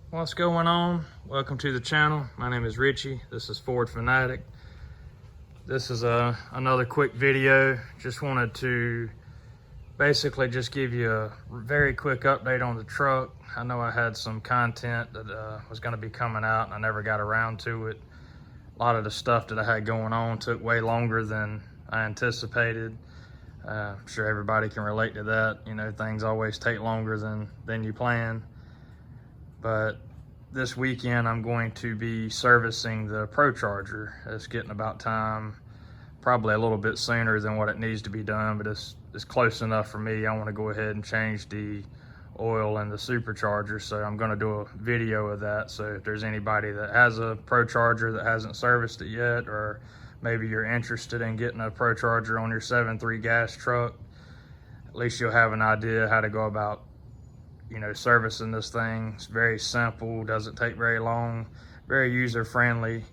What's going on? Welcome to the channel. My name is Richie. This is Ford Fanatic. This is another quick video. Just wanted to basically just give you a very quick update on the truck. I know I had some content that was going to be coming out and I never got around to it. A lot of the stuff that I had going on took way longer than I anticipated. I'm sure everybody can relate to that. You know, things always take longer than you plan. But this weekend I'm going to be servicing the ProCharger. It's getting about time, probably a little bit sooner than what it needs to be done, but it's close enough for me. I want to go ahead and change the oil and the supercharger, so I'm going to do a video of that. So if there's anybody that has a ProCharger that hasn't serviced it yet, or maybe you're interested in getting a ProCharger on your 7.3 gas truck, at least you'll have an idea how to go about, you know, servicing this thing. It's very simple, doesn't take very long, very user-friendly.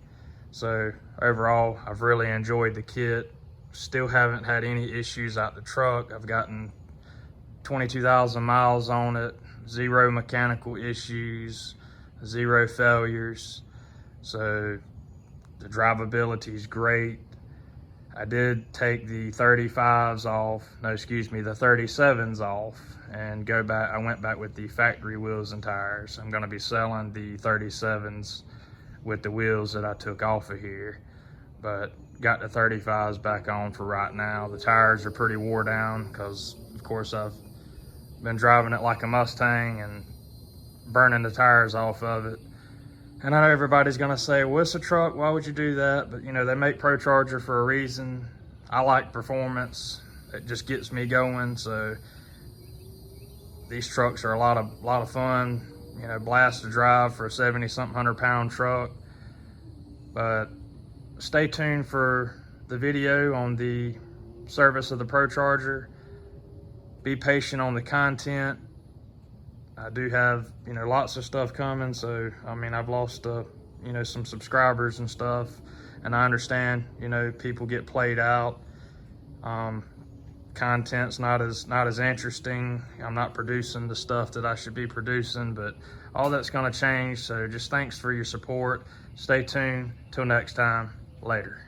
So overall, I've really enjoyed the kit. Still haven't had any issues out the truck. I've gotten 22,000 miles on it, 0 mechanical issues, 0 failures. So the drivability is great. I did take the 35s off, no, excuse me, the 37s off and go back. I went back with the factory wheels and tires. I'm gonna be selling the 37s with the wheels that I took off of here, but got the 35s back on for right now. The tires are pretty wore down because, of course, I've been driving it like a Mustang and burning the tires off of it. And I know everybody's gonna say, well, it's a truck, why would you do that? But you know, they make ProCharger for a reason. I like performance. It just gets me going. So these trucks are a lot of fun, you know, blast to drive for a 70-something 100-pound truck. But stay tuned for the video on the service of the ProCharger. Be patient on the content. I do have, you know, lots of stuff coming. So, I mean, I've lost, you know, some subscribers and stuff. And I understand, you know, people get played out. Content's not as interesting. I'm not producing the stuff that I should be producing, but all that's gonna change. So just thanks for your support. Stay tuned. Till next time, later.